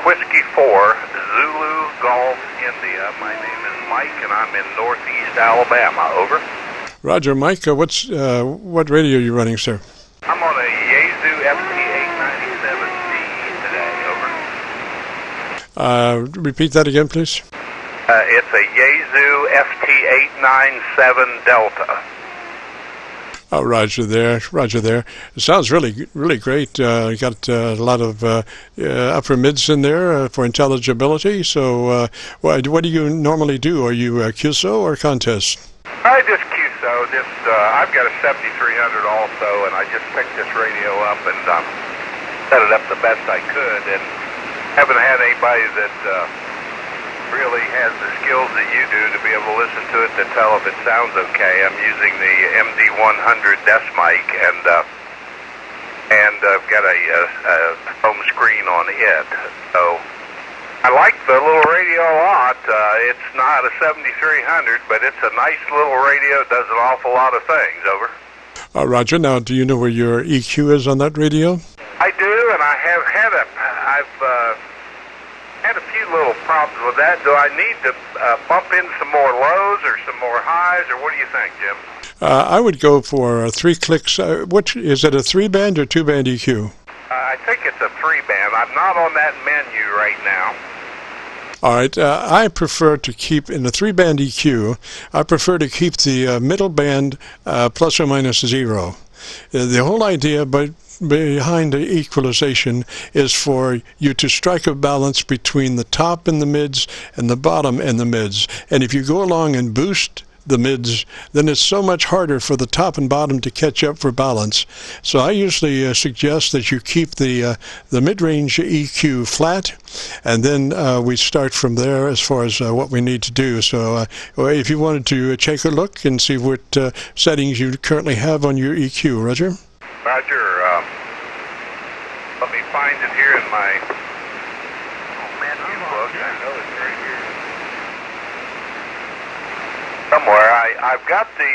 Whiskey 4, Zulu Golf, India. My name is Mike, and I'm in northeast Alabama. Over. Roger, Mike. What radio are you running, sir? I'm on a Yaesu FT-897D today. Over. Repeat that again, please. It's a Yaesu FT-897 Delta. Oh, Roger there. It sounds really, really great. You got a lot of upper mids in there for intelligibility. So what do you normally do? Are you QSO or contest? I just QSO. I've got a 7300 also, and I just picked this radio up and set it up the best I could. And haven't had anybody that really has the skills that you do to be able to listen to it to tell if it sounds okay. I'm using the MD100 desk mic, and I've got a home screen on it. So I like the little radio a lot. It's not a 7300, but it's a nice little radio. It does an awful lot of things. Over. Roger. Now, do you know where your EQ is on that radio? I do, and I have had had a few little problems with that. Do I need to bump in some more lows or some more highs, or what do you think, Jim? I would go for 3 clicks. What is it, a 3-band or 2-band EQ? I think it's a 3-band. I'm not on that menu right now. All right. I prefer to keep, in the 3-band EQ, I prefer to keep the middle band plus or minus 0. The whole idea behind the equalization is for you to strike a balance between the top and the mids and the bottom and the mids. And if you go along and boost the mids, then it's so much harder for the top and bottom to catch up for balance. So I usually suggest that you keep the mid-range EQ flat, and then we start from there as far as what we need to do. So if you wanted to take a look and see what settings you currently have on your EQ, Roger? Roger. Let me find it here in my menu book. I know it's right here somewhere. I've got the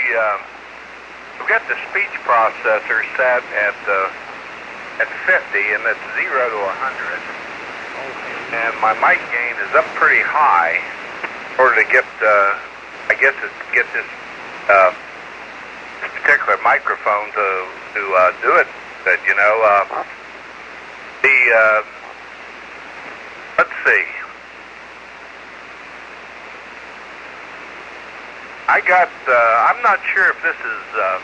speech processor set at 50, and that's 0 to 100. And my mic gain is up pretty high in order to get, I guess, to get this particular microphone to do it. But you know, let's see. I'm not sure if this is the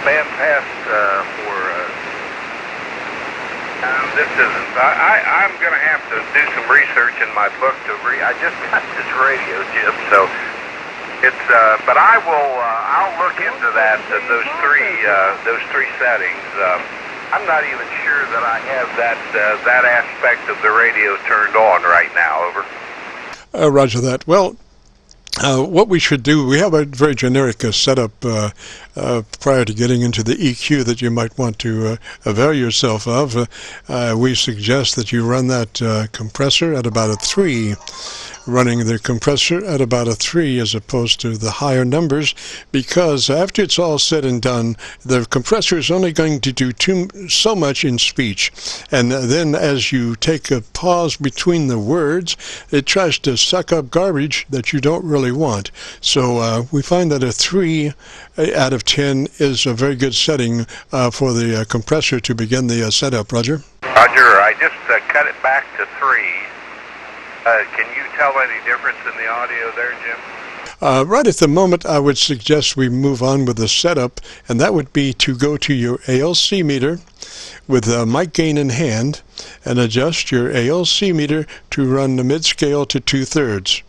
band pass for. This isn't. I'm going to have to do some research in my book to I just got this radio, Jim. So it's. But I'll look into that. Those three settings. I'm not even sure that I have that aspect of the radio turned on right now. Over. Roger that. Well, what we should do, we have a very generic setup prior to getting into the EQ that you might want to avail yourself of. We suggest that you run that compressor at about a 3. Running the compressor at about a 3 as opposed to the higher numbers, because after it's all said and done, the compressor is only going to do so much in speech, and then as you take a pause between the words, it tries to suck up garbage that you don't really want. So we find that a 3 out of 10 is a very good setting for the compressor to begin the setup. Roger? Roger, I just cut it back to 3. Can you tell any difference in the audio there, Jim? Right at the moment, I would suggest we move on with the setup, and that would be to go to your ALC meter with mic gain in hand and adjust your ALC meter to run the mid-scale to 2/3.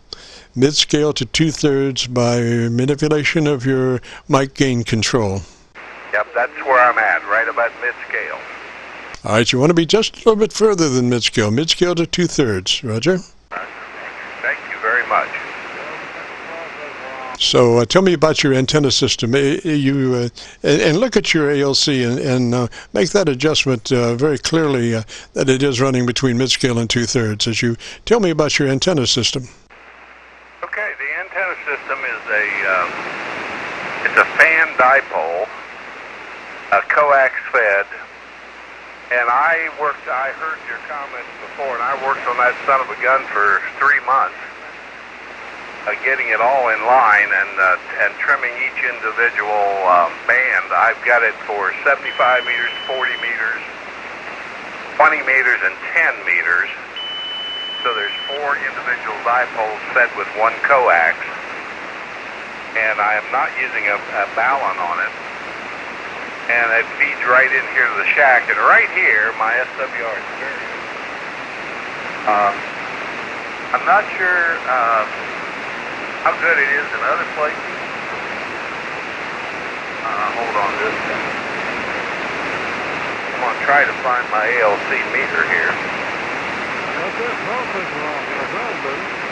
Mid-scale to 2/3 by manipulation of your mic gain control. Yep, that's where I'm at, right about mid-scale. All right, you want to be just a little bit further than mid-scale. Mid-scale to 2/3. Roger? Thank you very much. So tell me about your antenna system. And look at your ALC and make that adjustment very clearly that it is running between mid-scale and 2/3. As you tell me about your antenna system. Okay, the antenna system is it's a fan dipole, a coax fed, And I heard your comments before, and I worked on that son of a gun for 3 months, getting it all in line and trimming each individual band. I've got it for 75 meters, 40 meters, 20 meters, and 10 meters. So there's 4 individual dipoles fed with 1 coax, and I am not using a ballon on it. And it feeds right in here to the shack, and right here, my SWR is very good. I'm not sure how good it is in other places. Hold on just a second. I'm going to try to find my ALC meter here. What's that process wrong? It sounds better.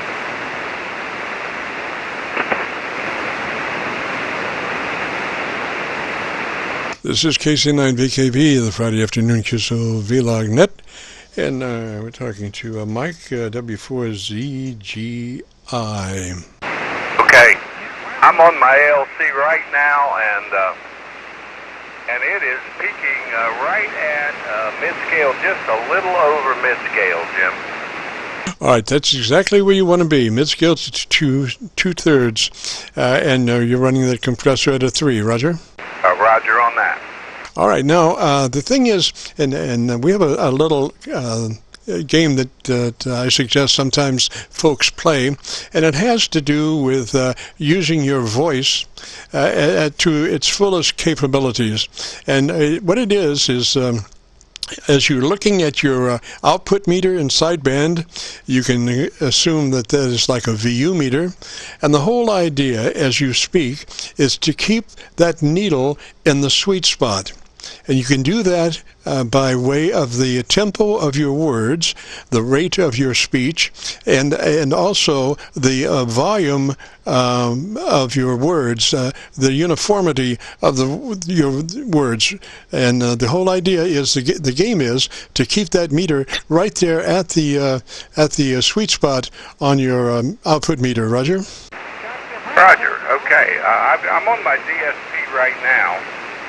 This is KC9VKV, the Friday afternoon QSO-VLOG net, and we're talking to MIKE-W4ZGI. Okay, I'm on my ALC right now, and it is peaking right at mid-scale, just a little over mid-scale, Jim. All right, that's exactly where you want to be, mid-scale to two-thirds, and you're running that compressor at a 3, Roger? Roger on that. All right, now the thing is, and we have a little game that I suggest sometimes folks play, and it has to do with using your voice to its fullest capabilities. And what it is as you're looking at your output meter in sideband, you can assume that that is like a VU meter. And the whole idea as you speak is to keep that needle in the sweet spot. And you can do that by way of the tempo of your words, the rate of your speech, and also the volume of your words, the uniformity of your words. And the whole idea is the game is to keep that meter right there at the sweet spot on your output meter. Roger? Roger. Okay. I'm on my DSP right now,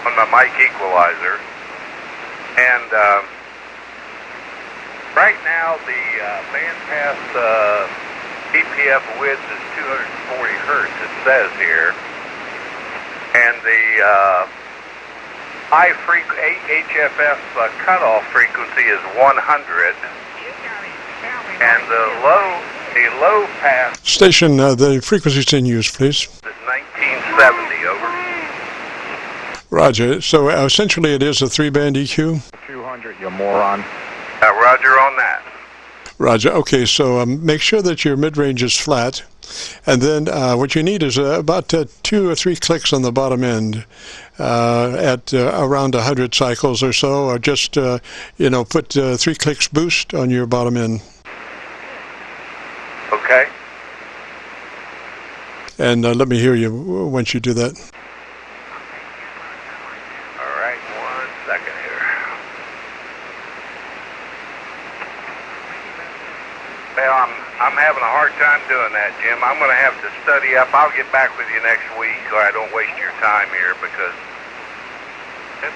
on my mic equalizer, and right now the bandpass BPF width is 240 hertz, it says here, and the HFF cutoff frequency is 100, and the low pass station, the frequencies in use, please. is 1970, over. Roger. So essentially it is a 3-band EQ? 200, you moron. Roger on that. Roger. Okay, so make sure that your mid-range is flat. And then what you need is about 2 or 3 clicks on the bottom end at around 100 cycles or so, or just, put 3 clicks boost on your bottom end. Okay. And let me hear you once you do that. Well, I'm having a hard time doing that, Jim. I'm going to have to study up. I'll get back with you next week so I don't waste your time here, because this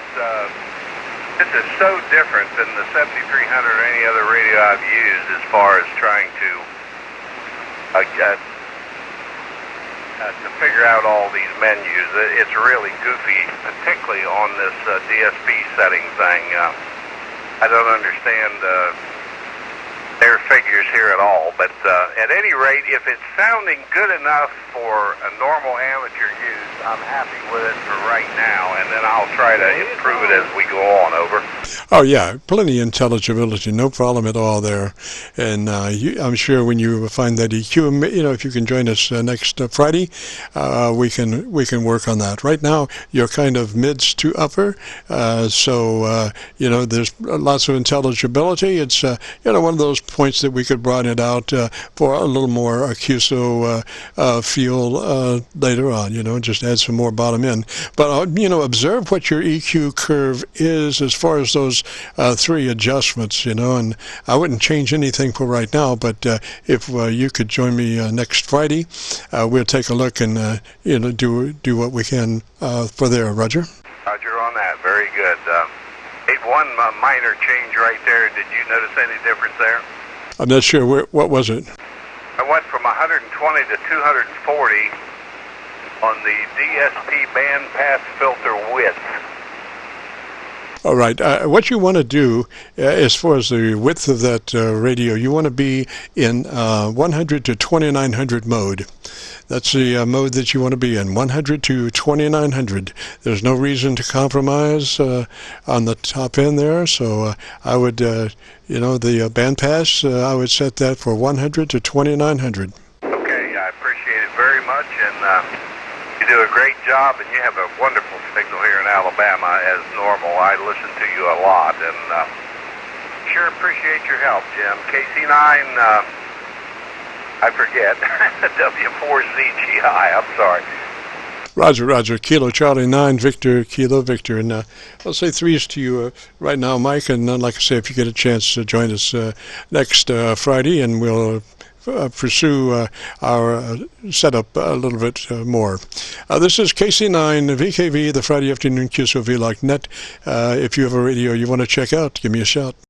is so different than the 7300 or any other radio I've used as far as trying to figure out all these menus. It's really goofy, particularly on this DSP setting thing. I don't understand their figures here at all, but at any rate, if it's sounding good enough for a normal amateur use, I'm happy with it for right now, and then I'll try to improve it as we go on. Over. Oh yeah, plenty of intelligibility, no problem at all there. And I'm sure when you find that EQ, if you can join us next Friday, we can work on that. Right now, you're kind of mids to upper, so there's lots of intelligibility. It's one of those points that we could broaden it out for a little more QSO feel later on. Just add some more bottom end. But observe what your EQ curve is as far as those 3 adjustments. And I wouldn't change anything for right now. But if you could join me next Friday, we'll take a look and do what we can for there. Roger. Roger on that. Very good. One minor change right there. Did you notice any difference there? I'm not sure. What was it? I went from 120 to 240 on the DSP bandpass filter width. All right. What you want to do, as far as the width of that radio, you want to be in 100 to 2900 mode. That's the mode that you want to be in, 100 to 2900. There's no reason to compromise on the top end there, so I would, the bandpass, I would set that for 100 to 2900. Okay, I appreciate it very much, and you do a great job, and you have a wonderful signal here in Alabama as normal. I listen to you a lot, and sure appreciate your help, Jim. KC9, I forget, W4ZGI, I'm sorry. Roger. Kilo Charlie 9, Victor, Kilo Victor. And I'll say threes to you right now, Mike. And like I say, if you get a chance to join us next Friday, and we'll pursue our setup a little bit more. This is KC9VKV, the Friday afternoon QSO-VLOG net. If you have a radio you want to check out, give me a shout.